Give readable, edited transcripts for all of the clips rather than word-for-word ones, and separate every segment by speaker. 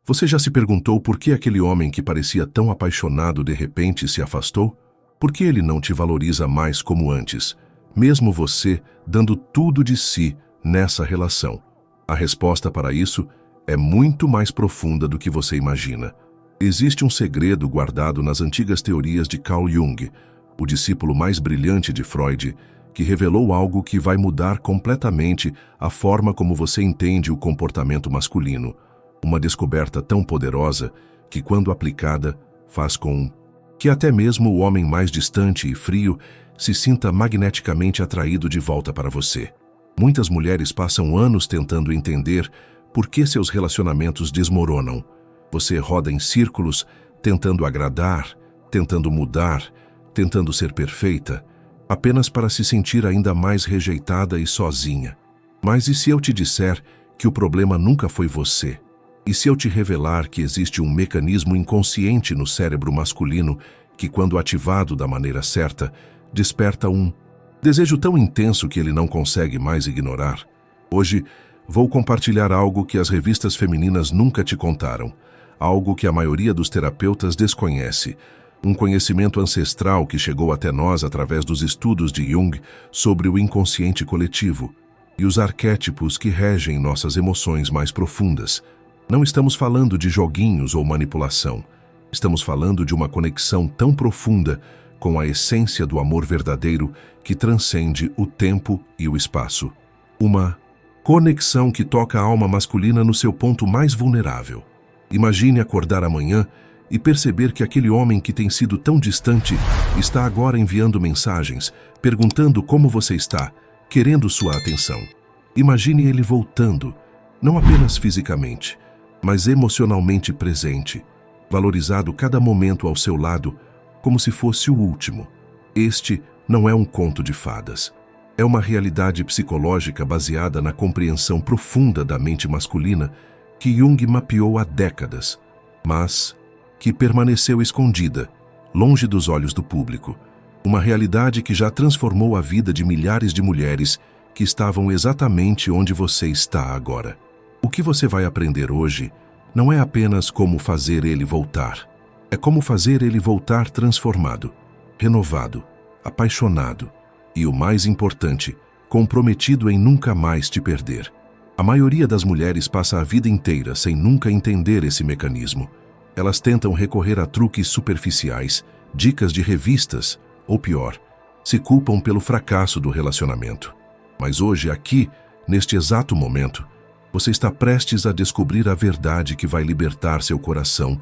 Speaker 1: Você já se perguntou por que aquele homem que parecia tão apaixonado de repente se afastou? Por que ele não te valoriza mais como antes, mesmo você dando tudo de si nessa relação? A resposta para isso é muito mais profunda do que você imagina. Existe um segredo guardado nas antigas teorias de Carl Jung, o discípulo mais brilhante de Freud, que revelou algo que vai mudar completamente a forma como você entende o comportamento masculino. Uma descoberta tão poderosa que, quando aplicada, faz com que até mesmo o homem mais distante e frio se sinta magneticamente atraído de volta para você. Muitas mulheres passam anos tentando entender por que seus relacionamentos desmoronam. Você roda em círculos, tentando agradar, tentando mudar, tentando ser perfeita, apenas para se sentir ainda mais rejeitada e sozinha. Mas e se eu te disser que o problema nunca foi você? E se eu te revelar que existe um mecanismo inconsciente no cérebro masculino que, quando ativado da maneira certa, desperta um desejo tão intenso que ele não consegue mais ignorar? Hoje, vou compartilhar algo que as revistas femininas nunca te contaram, algo que a maioria dos terapeutas desconhece, um conhecimento ancestral que chegou até nós através dos estudos de Jung sobre o inconsciente coletivo e os arquétipos que regem nossas emoções mais profundas. Não estamos falando de joguinhos ou manipulação. Estamos falando de uma conexão tão profunda com a essência do amor verdadeiro que transcende o tempo e o espaço. Uma conexão que toca a alma masculina no seu ponto mais vulnerável. Imagine acordar amanhã e perceber que aquele homem que tem sido tão distante está agora enviando mensagens, perguntando como você está, querendo sua atenção. Imagine ele voltando, não apenas fisicamente, mas emocionalmente presente, valorizado cada momento ao seu lado como se fosse o último. Este não é um conto de fadas. É uma realidade psicológica baseada na compreensão profunda da mente masculina que Jung mapeou há décadas, mas que permaneceu escondida, longe dos olhos do público. Uma realidade que já transformou a vida de milhares de mulheres que estavam exatamente onde você está agora. O que você vai aprender hoje não é apenas como fazer ele voltar. É como fazer ele voltar transformado, renovado, apaixonado e, o mais importante, comprometido em nunca mais te perder. A maioria das mulheres passa a vida inteira sem nunca entender esse mecanismo. Elas tentam recorrer a truques superficiais, dicas de revistas, ou pior, se culpam pelo fracasso do relacionamento. Mas hoje, aqui, neste exato momento, você está prestes a descobrir a verdade que vai libertar seu coração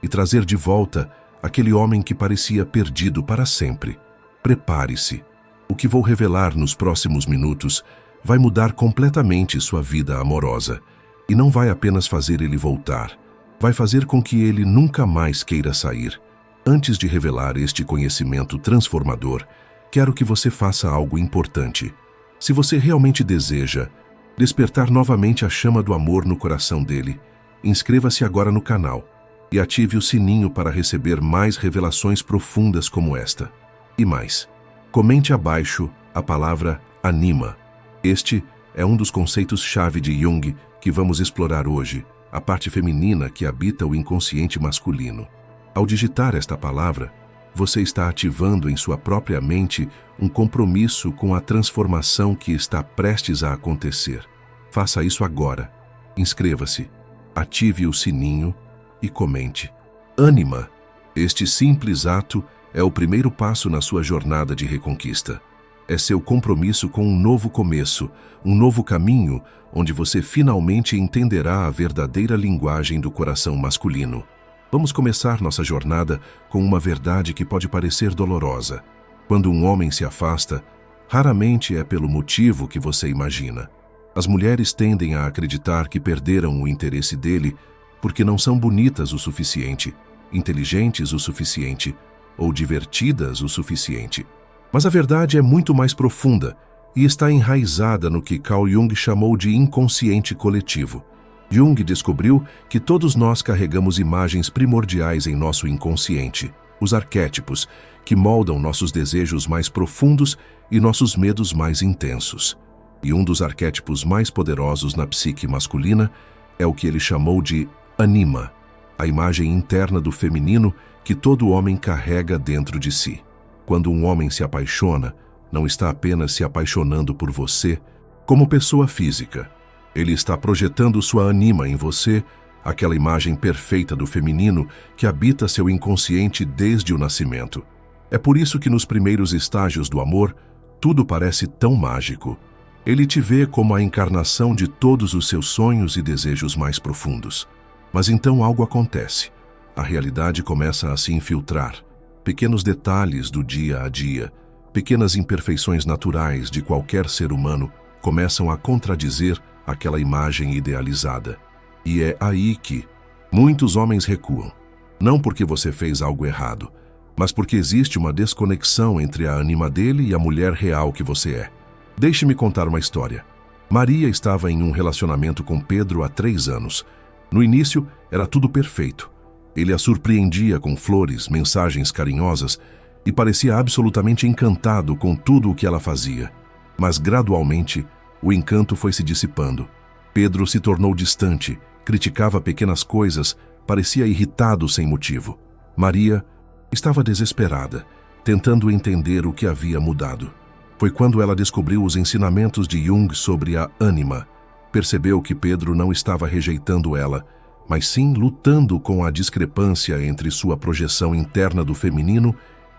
Speaker 1: e trazer de volta aquele homem que parecia perdido para sempre. Prepare-se. O que vou revelar nos próximos minutos vai mudar completamente sua vida amorosa e não vai apenas fazer ele voltar, vai fazer com que ele nunca mais queira sair. Antes de revelar este conhecimento transformador, quero que você faça algo importante. Se você realmente deseja despertar novamente a chama do amor no coração dele, inscreva-se agora no canal e ative o sininho para receber mais revelações profundas como esta. E mais, comente abaixo a palavra anima. Este é um dos conceitos-chave de Jung que vamos explorar hoje, a parte feminina que habita o inconsciente masculino. Ao digitar esta palavra, você está ativando em sua própria mente um compromisso com a transformação que está prestes a acontecer. Faça isso agora. Inscreva-se, ative o sininho e comente. Ânima! Este simples ato é o primeiro passo na sua jornada de reconquista. É seu compromisso com um novo começo, um novo caminho, onde você finalmente entenderá a verdadeira linguagem do coração masculino. Vamos começar nossa jornada com uma verdade que pode parecer dolorosa. Quando um homem se afasta, raramente é pelo motivo que você imagina. As mulheres tendem a acreditar que perderam o interesse dele porque não são bonitas o suficiente, inteligentes o suficiente ou divertidas o suficiente. Mas a verdade é muito mais profunda e está enraizada no que Carl Jung chamou de inconsciente coletivo. Jung descobriu que todos nós carregamos imagens primordiais em nosso inconsciente, os arquétipos, que moldam nossos desejos mais profundos e nossos medos mais intensos. E um dos arquétipos mais poderosos na psique masculina é o que ele chamou de Anima, a imagem interna do feminino que todo homem carrega dentro de si. Quando um homem se apaixona, não está apenas se apaixonando por você como pessoa física. Ele está projetando sua anima em você, aquela imagem perfeita do feminino que habita seu inconsciente desde o nascimento. É por isso que nos primeiros estágios do amor, tudo parece tão mágico. Ele te vê como a encarnação de todos os seus sonhos e desejos mais profundos. Mas então algo acontece. A realidade começa a se infiltrar. Pequenos detalhes do dia a dia, pequenas imperfeições naturais de qualquer ser humano começam a contradizer aquela imagem idealizada. E é aí que muitos homens recuam. Não porque você fez algo errado, mas porque existe uma desconexão entre a anima dele e a mulher real que você é. Deixe-me contar uma história. Maria estava em um relacionamento com Pedro há 3 anos. No início, era tudo perfeito. Ele a surpreendia com flores, mensagens carinhosas e parecia absolutamente encantado com tudo o que ela fazia. Mas, gradualmente, o encanto foi se dissipando. Pedro se tornou distante, criticava pequenas coisas, parecia irritado sem motivo. Maria estava desesperada, tentando entender o que havia mudado. Foi quando ela descobriu os ensinamentos de Jung sobre a ânima. Percebeu que Pedro não estava rejeitando ela, mas sim lutando com a discrepância entre sua projeção interna do feminino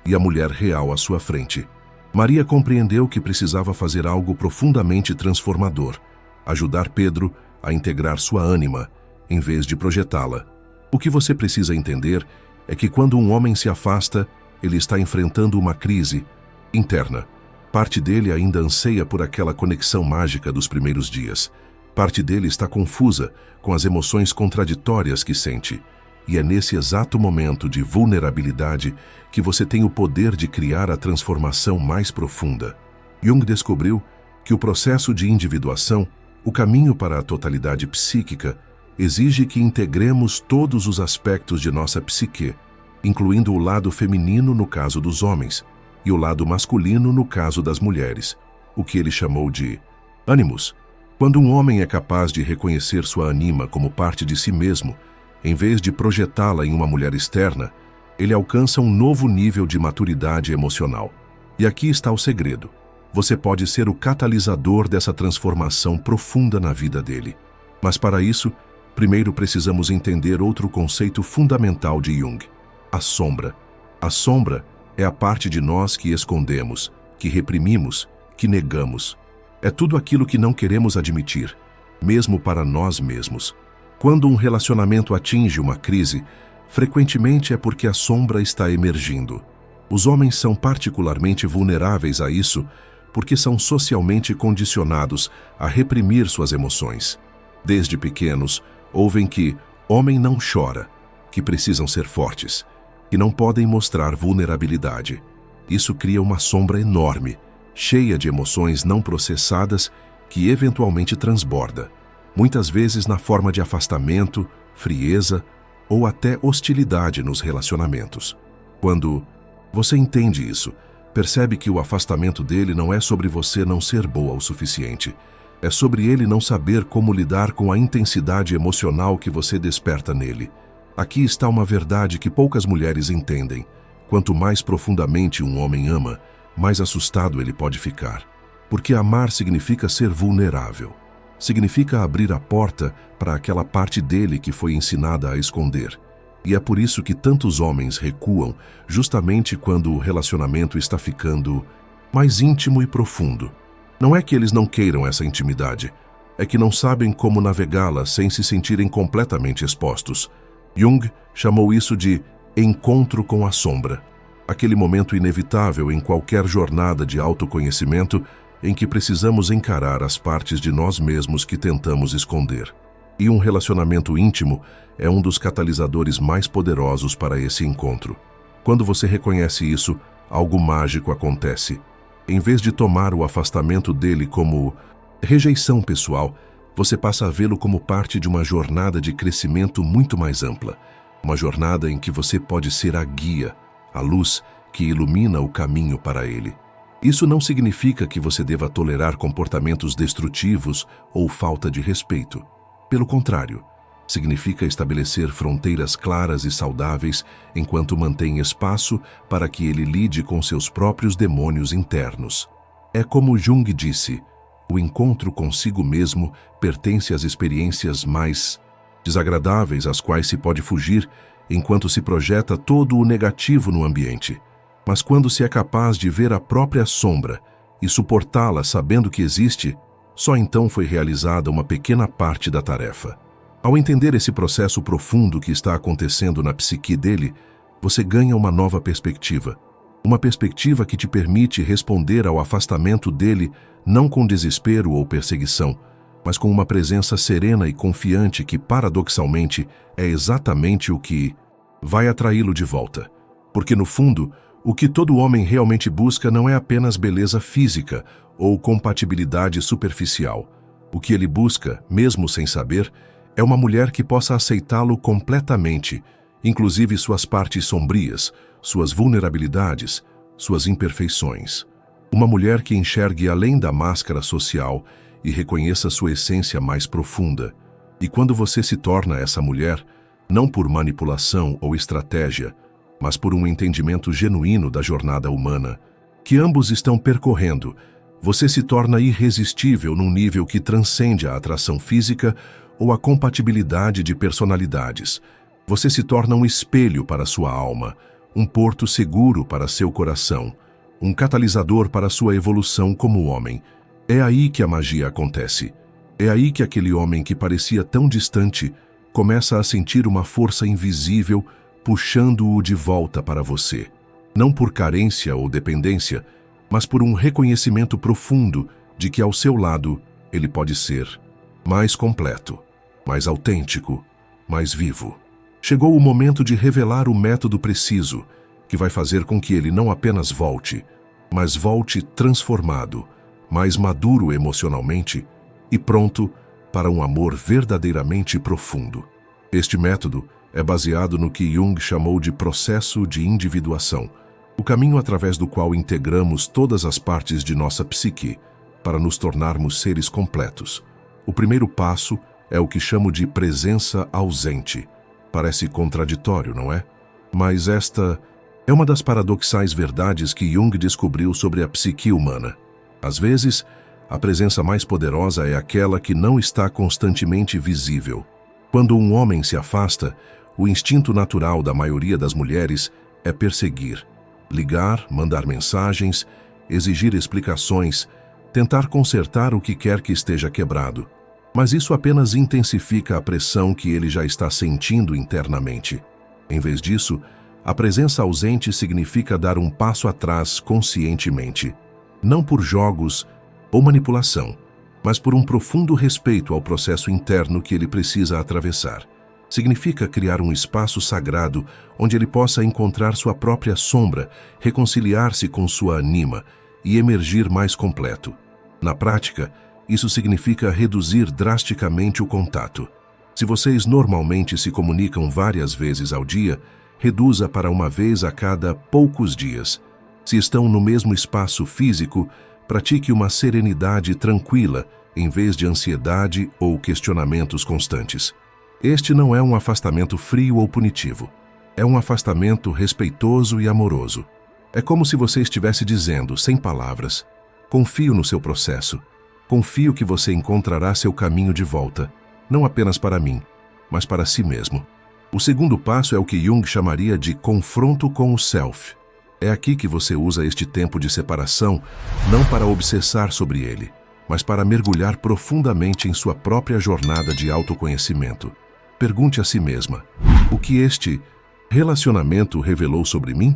Speaker 1: e a mulher real à sua frente. Maria compreendeu que precisava fazer algo profundamente transformador, ajudar Pedro a integrar sua ânima, em vez de projetá-la. O que você precisa entender é que quando um homem se afasta, ele está enfrentando uma crise interna. Parte dele ainda anseia por aquela conexão mágica dos primeiros dias. Parte dele está confusa com as emoções contraditórias que sente. E é nesse exato momento de vulnerabilidade que você tem o poder de criar a transformação mais profunda. Jung descobriu que o processo de individuação, o caminho para a totalidade psíquica, exige que integremos todos os aspectos de nossa psique, incluindo o lado feminino no caso dos homens e o lado masculino no caso das mulheres, o que ele chamou de ânimos. Quando um homem é capaz de reconhecer sua anima como parte de si mesmo, em vez de projetá-la em uma mulher externa, ele alcança um novo nível de maturidade emocional. E aqui está o segredo. Você pode ser o catalisador dessa transformação profunda na vida dele. Mas para isso, primeiro precisamos entender outro conceito fundamental de Jung: a sombra. A sombra é a parte de nós que escondemos, que reprimimos, que negamos. É tudo aquilo que não queremos admitir, mesmo para nós mesmos. Quando um relacionamento atinge uma crise, frequentemente é porque a sombra está emergindo. Os homens são particularmente vulneráveis a isso porque são socialmente condicionados a reprimir suas emoções. Desde pequenos, ouvem que homem não chora, que precisam ser fortes, que não podem mostrar vulnerabilidade. Isso cria uma sombra enorme, cheia de emoções não processadas que eventualmente transborda, muitas vezes na forma de afastamento, frieza ou até hostilidade nos relacionamentos. Quando você entende isso, percebe que o afastamento dele não é sobre você não ser boa o suficiente. É sobre ele não saber como lidar com a intensidade emocional que você desperta nele. Aqui está uma verdade que poucas mulheres entendem. Quanto mais profundamente um homem ama, mais assustado ele pode ficar. Porque amar significa ser vulnerável. Significa abrir a porta para aquela parte dele que foi ensinada a esconder. E é por isso que tantos homens recuam, justamente quando o relacionamento está ficando mais íntimo e profundo. Não é que eles não queiram essa intimidade, é que não sabem como navegá-la sem se sentirem completamente expostos. Jung chamou isso de encontro com a sombra, aquele momento inevitável em qualquer jornada de autoconhecimento em que precisamos encarar as partes de nós mesmos que tentamos esconder. E um relacionamento íntimo é um dos catalisadores mais poderosos para esse encontro. Quando você reconhece isso, algo mágico acontece. Em vez de tomar o afastamento dele como rejeição pessoal, você passa a vê-lo como parte de uma jornada de crescimento muito mais ampla. Uma jornada em que você pode ser a guia, a luz que ilumina o caminho para ele. Isso não significa que você deva tolerar comportamentos destrutivos ou falta de respeito. Pelo contrário, Significa estabelecer fronteiras claras e saudáveis enquanto mantém espaço para que ele lide com seus próprios demônios internos. É como Jung disse, o encontro consigo mesmo pertence às experiências mais desagradáveis às quais se pode fugir enquanto se projeta todo o negativo no ambiente. Mas quando se é capaz de ver a própria sombra e suportá-la sabendo que existe, só então foi realizada uma pequena parte da tarefa. Ao entender esse processo profundo que está acontecendo na psique dele, você ganha uma nova perspectiva. Uma perspectiva que te permite responder ao afastamento dele não com desespero ou perseguição, mas com uma presença serena e confiante que, paradoxalmente, é exatamente o que vai atraí-lo de volta. Porque, no fundo, o que todo homem realmente busca não é apenas beleza física ou compatibilidade superficial. O que ele busca, mesmo sem saber, é uma mulher que possa aceitá-lo completamente, inclusive suas partes sombrias, suas vulnerabilidades, suas imperfeições. Uma mulher que enxergue além da máscara social e reconheça sua essência mais profunda. E quando você se torna essa mulher, não por manipulação ou estratégia, mas por um entendimento genuíno da jornada humana, que ambos estão percorrendo, você se torna irresistível num nível que transcende a atração física ou a compatibilidade de personalidades. Você se torna um espelho para sua alma, um porto seguro para seu coração, um catalisador para sua evolução como homem. É aí que a magia acontece. É aí que aquele homem que parecia tão distante começa a sentir uma força invisível puxando-o de volta para você. Não por carência ou dependência, mas por um reconhecimento profundo de que ao seu lado ele pode ser mais completo, mais autêntico, mais vivo. Chegou o momento de revelar o método preciso, que vai fazer com que ele não apenas volte, mas volte transformado, mais maduro emocionalmente e pronto para um amor verdadeiramente profundo. Este método é baseado no que Jung chamou de processo de individuação, o caminho através do qual integramos todas as partes de nossa psique para nos tornarmos seres completos. O primeiro passo é o que chamo de presença ausente. Parece contraditório, não é? Mas esta é uma das paradoxais verdades que Jung descobriu sobre a psique humana. Às vezes, a presença mais poderosa é aquela que não está constantemente visível. Quando um homem se afasta, o instinto natural da maioria das mulheres é perseguir, ligar, mandar mensagens, exigir explicações, tentar consertar o que quer que esteja quebrado. Mas isso apenas intensifica a pressão que ele já está sentindo internamente. Em vez disso, a presença ausente significa dar um passo atrás conscientemente, não por jogos ou manipulação, mas por um profundo respeito ao processo interno que ele precisa atravessar. Significa criar um espaço sagrado onde ele possa encontrar sua própria sombra, reconciliar-se com sua anima e emergir mais completo. Na prática, isso significa reduzir drasticamente o contato. Se vocês normalmente se comunicam várias vezes ao dia, reduza para uma vez a cada poucos dias. Se estão no mesmo espaço físico, pratique uma serenidade tranquila em vez de ansiedade ou questionamentos constantes. Este não é um afastamento frio ou punitivo. É um afastamento respeitoso e amoroso. É como se você estivesse dizendo, sem palavras, confio no seu processo. Confio que você encontrará seu caminho de volta, não apenas para mim, mas para si mesmo. O segundo passo é o que Jung chamaria de confronto com o self. É aqui que você usa este tempo de separação não para obsessar sobre ele, mas para mergulhar profundamente em sua própria jornada de autoconhecimento. Pergunte a si mesma, o que este relacionamento revelou sobre mim?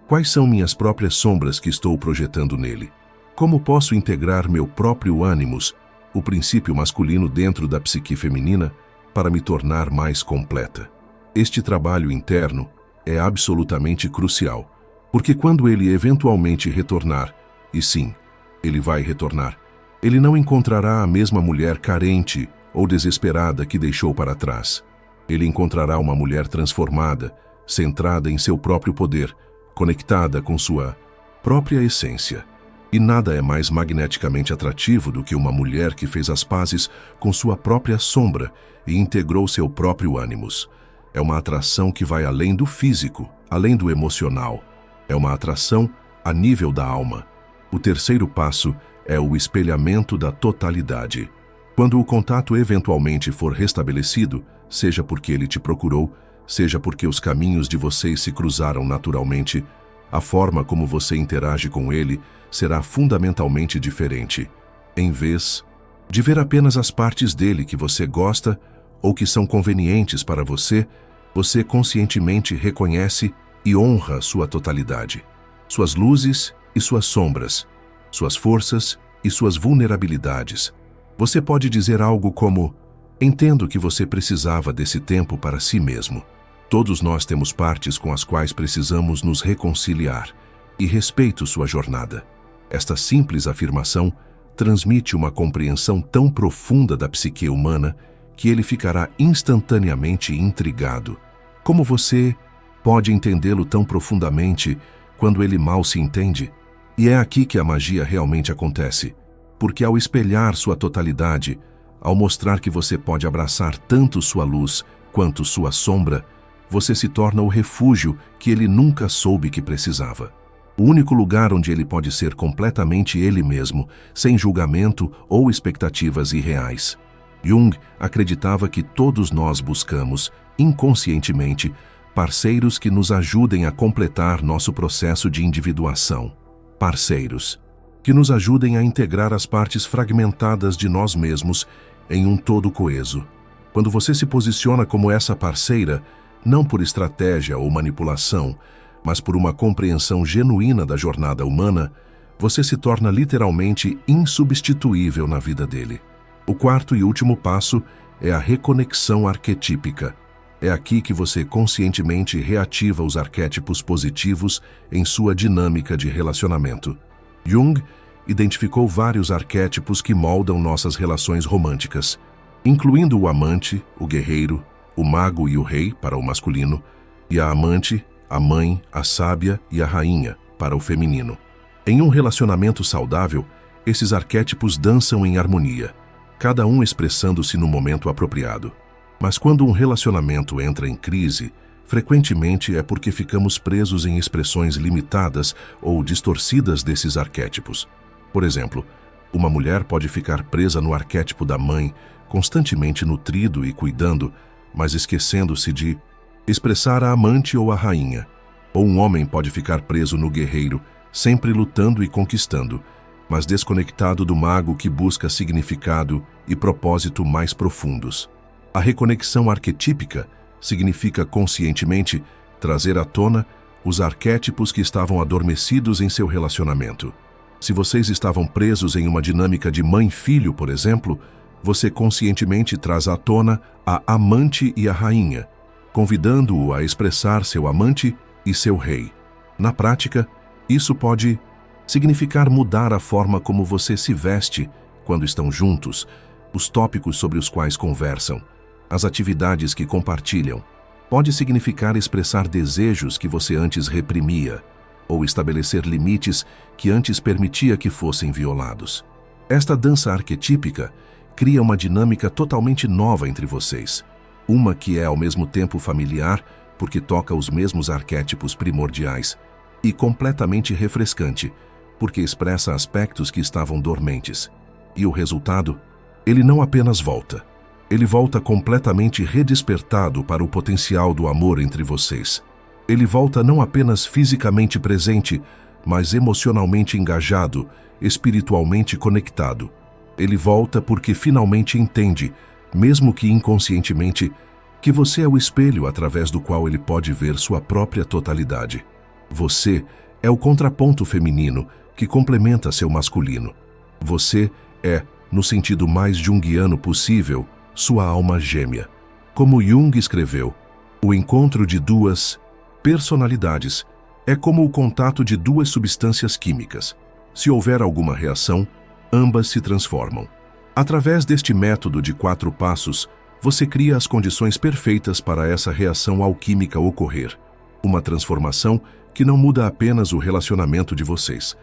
Speaker 1: Quais são minhas próprias sombras que estou projetando nele? Como posso integrar meu próprio ânimos, o princípio masculino dentro da psique feminina, para me tornar mais completa? Este trabalho interno é absolutamente crucial, porque quando ele eventualmente retornar, e sim, ele vai retornar, ele não encontrará a mesma mulher carente ou desesperada que deixou para trás. Ele encontrará uma mulher transformada, centrada em seu próprio poder, conectada com sua própria essência. E nada é mais magneticamente atrativo do que uma mulher que fez as pazes com sua própria sombra e integrou seu próprio ânimos. É uma atração que vai além do físico, além do emocional. É uma atração a nível da alma. O terceiro passo é o espelhamento da totalidade. Quando o contato eventualmente for restabelecido, seja porque ele te procurou, seja porque os caminhos de vocês se cruzaram naturalmente, a forma como você interage com ele será fundamentalmente diferente. Em vez de ver apenas as partes dele que você gosta ou que são convenientes para você, você conscientemente reconhece e honra sua totalidade, suas luzes e suas sombras, suas forças e suas vulnerabilidades. Você pode dizer algo como: entendo que você precisava desse tempo para si mesmo. Todos nós temos partes com as quais precisamos nos reconciliar e respeito sua jornada. Esta simples afirmação transmite uma compreensão tão profunda da psique humana que ele ficará instantaneamente intrigado. Como você pode entendê-lo tão profundamente quando ele mal se entende? E é aqui que a magia realmente acontece, porque ao espelhar sua totalidade, ao mostrar que você pode abraçar tanto sua luz quanto sua sombra, você se torna o refúgio que ele nunca soube que precisava. O único lugar onde ele pode ser completamente ele mesmo, sem julgamento ou expectativas irreais. Jung acreditava que todos nós buscamos, inconscientemente, parceiros que nos ajudem a completar nosso processo de individuação. Parceiros que nos ajudem a integrar as partes fragmentadas de nós mesmos em um todo coeso. Quando você se posiciona como essa parceira, não por estratégia ou manipulação, mas por uma compreensão genuína da jornada humana, você se torna literalmente insubstituível na vida dele. O quarto e último passo é a reconexão arquetípica. É aqui que você conscientemente reativa os arquétipos positivos em sua dinâmica de relacionamento. Jung identificou vários arquétipos que moldam nossas relações românticas, incluindo o amante, o guerreiro, o mago e o rei, para o masculino, e a amante, a mãe, a sábia e a rainha, para o feminino. Em um relacionamento saudável, esses arquétipos dançam em harmonia, cada um expressando-se no momento apropriado. Mas quando um relacionamento entra em crise, frequentemente é porque ficamos presos em expressões limitadas ou distorcidas desses arquétipos. Por exemplo, uma mulher pode ficar presa no arquétipo da mãe, constantemente nutrido e cuidando, mas esquecendo-se de expressar a amante ou a rainha. Ou um homem pode ficar preso no guerreiro, sempre lutando e conquistando, mas desconectado do mago que busca significado e propósito mais profundos. A reconexão arquetípica significa conscientemente trazer à tona os arquétipos que estavam adormecidos em seu relacionamento. Se vocês estavam presos em uma dinâmica de mãe-filho, por exemplo, você conscientemente traz à tona a amante e a rainha, convidando-o a expressar seu amante e seu rei. Na prática, isso pode significar mudar a forma como você se veste quando estão juntos, os tópicos sobre os quais conversam, as atividades que compartilham. Pode significar expressar desejos que você antes reprimia, ou estabelecer limites que antes permitia que fossem violados. Esta dança arquetípica cria uma dinâmica totalmente nova entre vocês, uma que é ao mesmo tempo familiar, porque toca os mesmos arquétipos primordiais, e completamente refrescante, porque expressa aspectos que estavam dormentes. E o resultado? Ele não apenas volta. Ele volta completamente redespertado para o potencial do amor entre vocês. Ele volta não apenas fisicamente presente, mas emocionalmente engajado, espiritualmente conectado. Ele volta porque finalmente entende, mesmo que inconscientemente, que você é o espelho através do qual ele pode ver sua própria totalidade. Você é o contraponto feminino que complementa seu masculino. Você é, no sentido mais junguiano possível, sua alma gêmea. Como Jung escreveu, o encontro de duas personalidades é como o contato de duas substâncias químicas. Se houver alguma reação, ambas se transformam. Através deste método de 4 passos, você cria as condições perfeitas para essa reação alquímica ocorrer. Uma transformação que não muda apenas o relacionamento de vocês,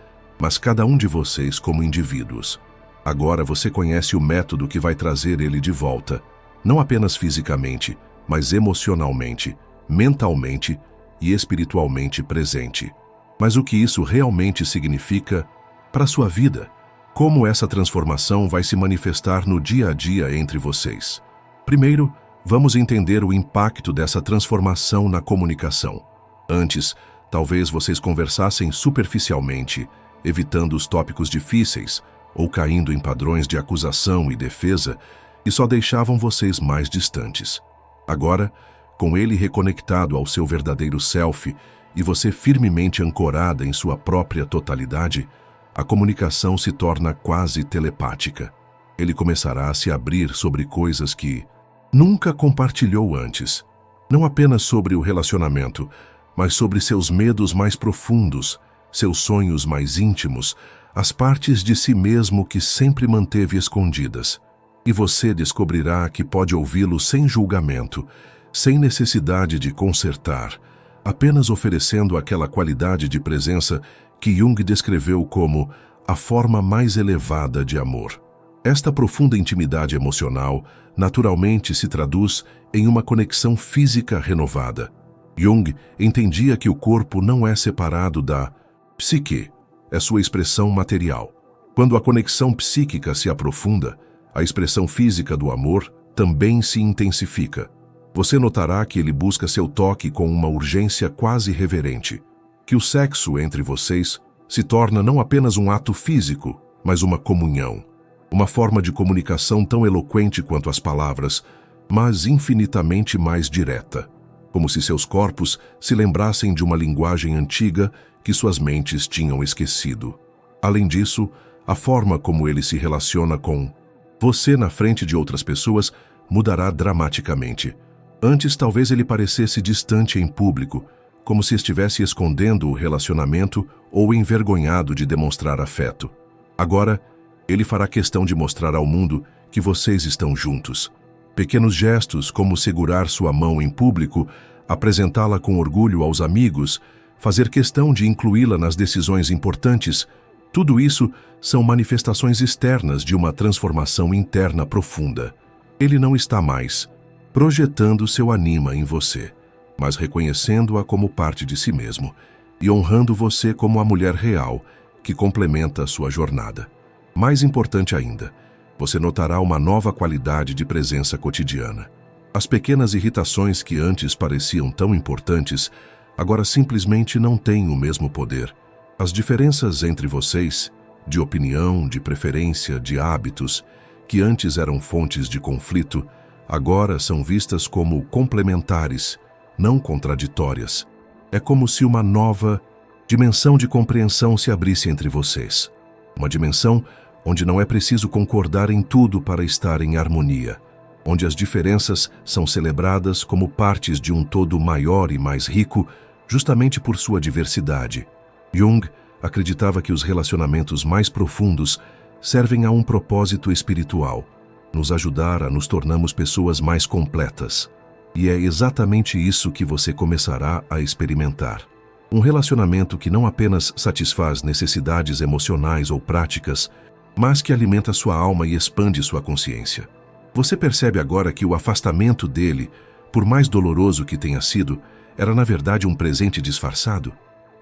Speaker 1: mas cada um de vocês como indivíduos. Agora você conhece o método que vai trazer ele de volta, não apenas fisicamente, mas emocionalmente, mentalmente e espiritualmente presente. Mas o que isso realmente significa para a sua vida? Como essa transformação vai se manifestar no dia a dia entre vocês? Primeiro, vamos entender o impacto dessa transformação na comunicação. Antes, talvez vocês conversassem superficialmente, evitando os tópicos difíceis, ou caindo em padrões de acusação e defesa, que só deixavam vocês mais distantes. Agora, com ele reconectado ao seu verdadeiro self e você firmemente ancorada em sua própria totalidade, a comunicação se torna quase telepática. Ele começará a se abrir sobre coisas que nunca compartilhou antes. Não apenas sobre o relacionamento, mas sobre seus medos mais profundos, seus sonhos mais íntimos, as partes de si mesmo que sempre manteve escondidas. E você descobrirá que pode ouvi-lo sem julgamento, sem necessidade de consertar, apenas oferecendo aquela qualidade de presença que Jung descreveu como a forma mais elevada de amor. Esta profunda intimidade emocional naturalmente se traduz em uma conexão física renovada. Jung entendia que o corpo não é separado da psique, é sua expressão material. Quando a conexão psíquica se aprofunda, a expressão física do amor também se intensifica. Você notará que ele busca seu toque com uma urgência quase reverente, que o sexo entre vocês se torna não apenas um ato físico, mas uma comunhão, uma forma de comunicação tão eloquente quanto as palavras, mas infinitamente mais direta, como se seus corpos se lembrassem de uma linguagem antiga que suas mentes tinham esquecido. Além disso, a forma como ele se relaciona com você na frente de outras pessoas mudará dramaticamente. Antes, talvez ele parecesse distante em público, como se estivesse escondendo o relacionamento ou envergonhado de demonstrar afeto. Agora, ele fará questão de mostrar ao mundo que vocês estão juntos. Pequenos gestos como segurar sua mão em público, apresentá-la com orgulho aos amigos, fazer questão de incluí-la nas decisões importantes, tudo isso são manifestações externas de uma transformação interna profunda. Ele não está mais projetando seu anima em você, mas reconhecendo-a como parte de si mesmo e honrando você como a mulher real que complementa a sua jornada. Mais importante ainda, você notará uma nova qualidade de presença cotidiana. As pequenas irritações que antes pareciam tão importantes, agora simplesmente não têm o mesmo poder. As diferenças entre vocês, de opinião, de preferência, de hábitos, que antes eram fontes de conflito, agora são vistas como complementares, não contraditórias. É como se uma nova dimensão de compreensão se abrisse entre vocês. Uma dimensão onde não é preciso concordar em tudo para estar em harmonia, onde as diferenças são celebradas como partes de um todo maior e mais rico, justamente por sua diversidade. Jung acreditava que os relacionamentos mais profundos servem a um propósito espiritual, nos ajudar a nos tornarmos pessoas mais completas. E é exatamente isso que você começará a experimentar. Um relacionamento que não apenas satisfaz necessidades emocionais ou práticas, mas que alimenta sua alma e expande sua consciência. Você percebe agora que o afastamento dele, por mais doloroso que tenha sido, era na verdade um presente disfarçado?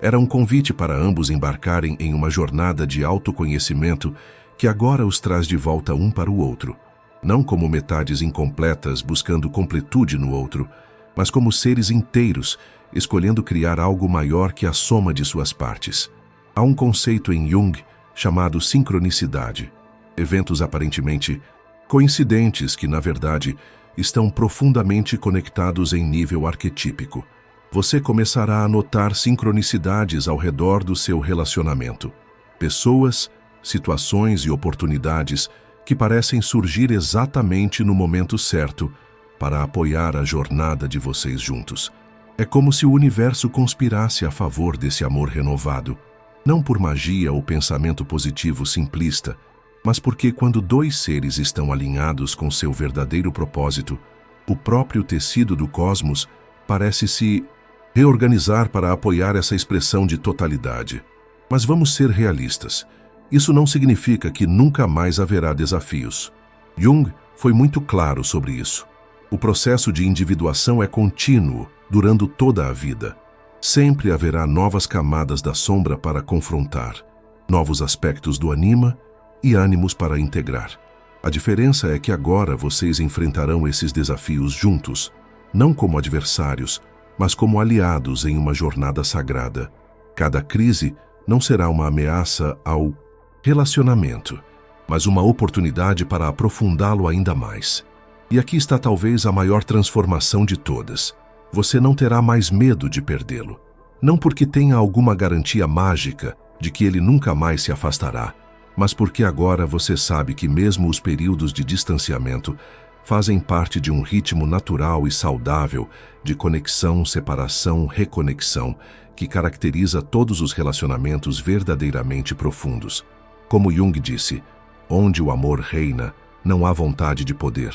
Speaker 1: Era um convite para ambos embarcarem em uma jornada de autoconhecimento que agora os traz de volta um para o outro. Não como metades incompletas buscando completude no outro, mas como seres inteiros, escolhendo criar algo maior que a soma de suas partes. Há um conceito em Jung chamado sincronicidade. Eventos aparentemente coincidentes que, na verdade, estão profundamente conectados em nível arquetípico. Você começará a notar sincronicidades ao redor do seu relacionamento. Pessoas, situações e oportunidades que parecem surgir exatamente no momento certo para apoiar a jornada de vocês juntos. É como se o universo conspirasse a favor desse amor renovado, não por magia ou pensamento positivo simplista, mas porque quando dois seres estão alinhados com seu verdadeiro propósito, o próprio tecido do cosmos parece se reorganizar para apoiar essa expressão de totalidade. Mas vamos ser realistas. Isso não significa que nunca mais haverá desafios. Jung foi muito claro sobre isso. O processo de individuação é contínuo, durando toda a vida. Sempre haverá novas camadas da sombra para confrontar, novos aspectos do anima e ânimos para integrar. A diferença é que agora vocês enfrentarão esses desafios juntos, não como adversários, mas como aliados em uma jornada sagrada. Cada crise não será uma ameaça ao relacionamento, mas uma oportunidade para aprofundá-lo ainda mais. E aqui está talvez a maior transformação de todas. Você não terá mais medo de perdê-lo. Não porque tenha alguma garantia mágica de que ele nunca mais se afastará, mas porque agora você sabe que mesmo os períodos de distanciamento fazem parte de um ritmo natural e saudável de conexão, separação, reconexão, que caracteriza todos os relacionamentos verdadeiramente profundos. Como Jung disse, onde o amor reina, não há vontade de poder.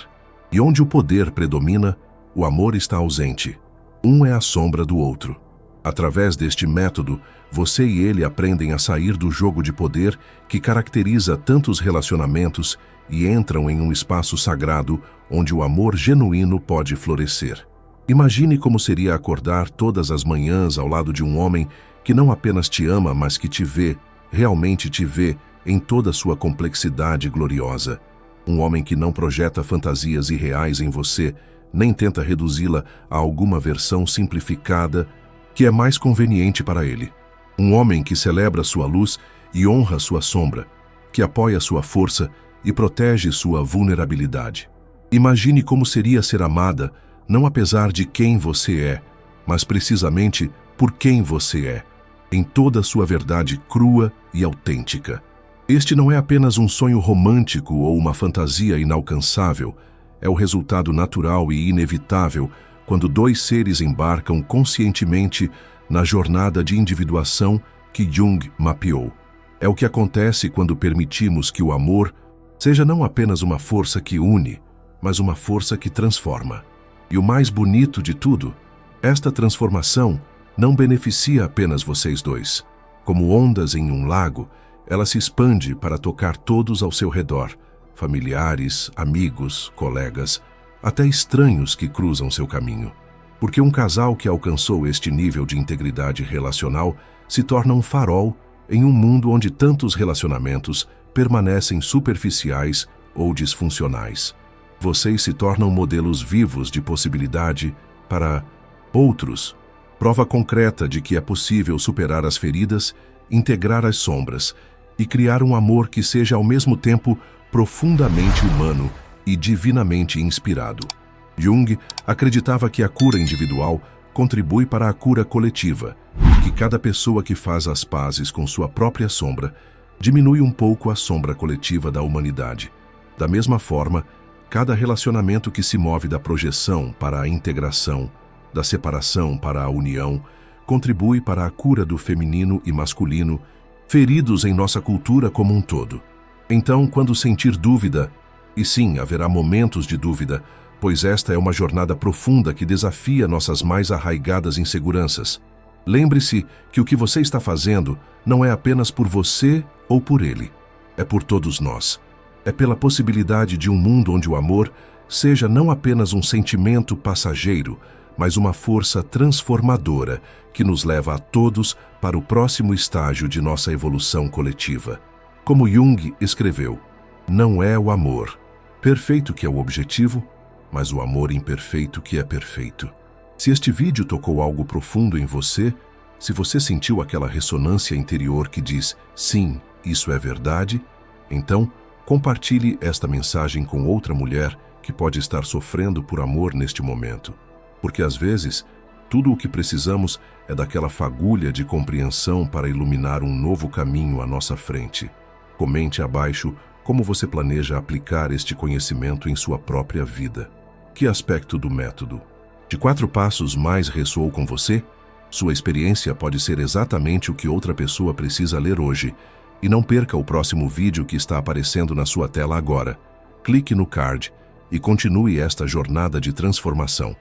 Speaker 1: E onde o poder predomina, o amor está ausente. Um é a sombra do outro. Através deste método, você e ele aprendem a sair do jogo de poder que caracteriza tantos relacionamentos e entram em um espaço sagrado onde o amor genuíno pode florescer. Imagine como seria acordar todas as manhãs ao lado de um homem que não apenas te ama, mas que te vê, realmente te vê, em toda sua complexidade gloriosa. Um homem que não projeta fantasias irreais em você, nem tenta reduzi-la a alguma versão simplificada que é mais conveniente para ele. Um homem que celebra sua luz e honra sua sombra, que apoia sua força e protege sua vulnerabilidade. Imagine como seria ser amada, não apesar de quem você é, mas precisamente por quem você é, em toda a sua verdade crua e autêntica. Este não é apenas um sonho romântico ou uma fantasia inalcançável, é o resultado natural e inevitável quando dois seres embarcam conscientemente na jornada de individuação que Jung mapeou. É o que acontece quando permitimos que o amor seja não apenas uma força que une, mas uma força que transforma. E o mais bonito de tudo, esta transformação não beneficia apenas vocês dois. Como ondas em um lago, ela se expande para tocar todos ao seu redor, familiares, amigos, colegas, até estranhos que cruzam seu caminho. Porque um casal que alcançou este nível de integridade relacional se torna um farol em um mundo onde tantos relacionamentos permanecem superficiais ou disfuncionais. Vocês se tornam modelos vivos de possibilidade para outros, prova concreta de que é possível superar as feridas, integrar as sombras e criar um amor que seja ao mesmo tempo profundamente humano e divinamente inspirado. Jung acreditava que a cura individual contribui para a cura coletiva, que cada pessoa que faz as pazes com sua própria sombra diminui um pouco a sombra coletiva da humanidade. Da mesma forma, cada relacionamento que se move da projeção para a integração, da separação para a união, contribui para a cura do feminino e masculino, feridos em nossa cultura como um todo. Então, quando sentir dúvida, e sim, haverá momentos de dúvida, pois esta é uma jornada profunda que desafia nossas mais arraigadas inseguranças. Lembre-se que o que você está fazendo não é apenas por você ou por ele, é por todos nós. É pela possibilidade de um mundo onde o amor seja não apenas um sentimento passageiro, mas uma força transformadora que nos leva a todos para o próximo estágio de nossa evolução coletiva. Como Jung escreveu, não é o amor perfeito que é o objetivo, mas o amor imperfeito que é perfeito. Se este vídeo tocou algo profundo em você, se você sentiu aquela ressonância interior que diz, sim, isso é verdade, então compartilhe esta mensagem com outra mulher que pode estar sofrendo por amor neste momento. Porque às vezes, tudo o que precisamos é daquela fagulha de compreensão para iluminar um novo caminho à nossa frente. Comente abaixo como você planeja aplicar este conhecimento em sua própria vida. Que aspecto do método de 4 passos mais ressoou com você? Sua experiência pode ser exatamente o que outra pessoa precisa ler hoje. E não perca o próximo vídeo que está aparecendo na sua tela agora. Clique no card e continue esta jornada de transformação.